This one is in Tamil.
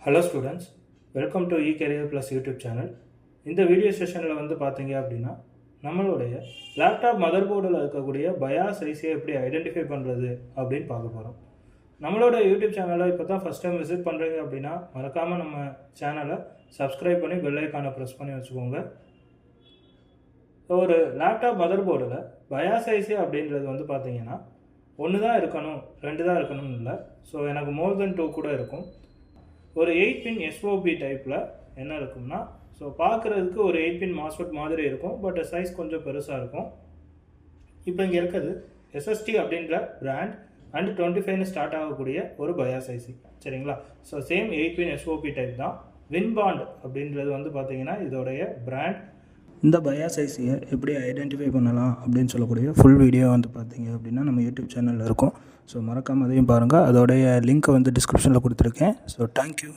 Hello students, welcome to eCareer Plus YouTube channel. இந்த வீடியோ செஷனில் பார்த்தீங்க அப்படின்னா நம்மளுடைய லேப்டாப் மதர் போர்டில் இருக்கக்கூடிய பயாஸ் ஐசியை எப்படி ஐடென்டிஃபை பண்ணுறது அப்படின்னு பார்க்க போகிறோம். நம்மளோட யூடியூப் சேனலை இப்போ தான் ஃபஸ்ட் டைம் விசிட் பண்ணுறீங்க அப்படின்னா மறக்காமல் நம்ம சேனலை சப்ஸ்கிரைப் பண்ணி பெல் ஐக்கானை ப்ரெஸ் பண்ணி வச்சுக்கோங்க. ஒரு லேப்டாப் மதர் போர்டில் பயாஸ் ஐசி அப்படின்றது பார்த்தீங்கன்னா ஒன்று தான் இருக்கணும், ரெண்டு தான் இருக்கணும்னு இல்லை. ஸோ எனக்கு மோர் தென் 2 கூட இருக்கும். ஒரு 8 பின் எஸ்ஓபி டைப்பில் என்ன இருக்கும்னா, ஸோ பார்க்குறதுக்கு ஒரு 8 பின் மாஸ்ஃபெட் மாதிரி இருக்கும், பட் சைஸ் கொஞ்சம் பெருசாக இருக்கும். இப்போ இங்கே இருக்கிறது எஸ்எஸ்டி அப்படின்ற பிராண்ட் அண்ட் 25ன்னு ஸ்டார்ட் ஆகக்கூடிய ஒரு பயாஸ் ஐசி, சரிங்களா? ஸோ சேம் 8 பின் எஸ்ஓபி டைப் தான். வின்பாண்ட் அப்படின்றது பார்த்தீங்கன்னா இதோடைய பிராண்ட். இந்த பயாஸ் ஐசியை எப்படி ஐடென்டிஃபை பண்ணலாம் அப்படின்னு சொல்லக்கூடிய ஃபுல் வீடியோ பார்த்தீங்க அப்படின்னா நம்ம யூடியூப் சேனலில் இருக்கும். ஸோ மறக்காமல் அதையும் பாருங்கள். அதோடைய லிங்க்கை டிஸ்கிரிப்ஷனில் கொடுத்துருக்கேன். So thank you.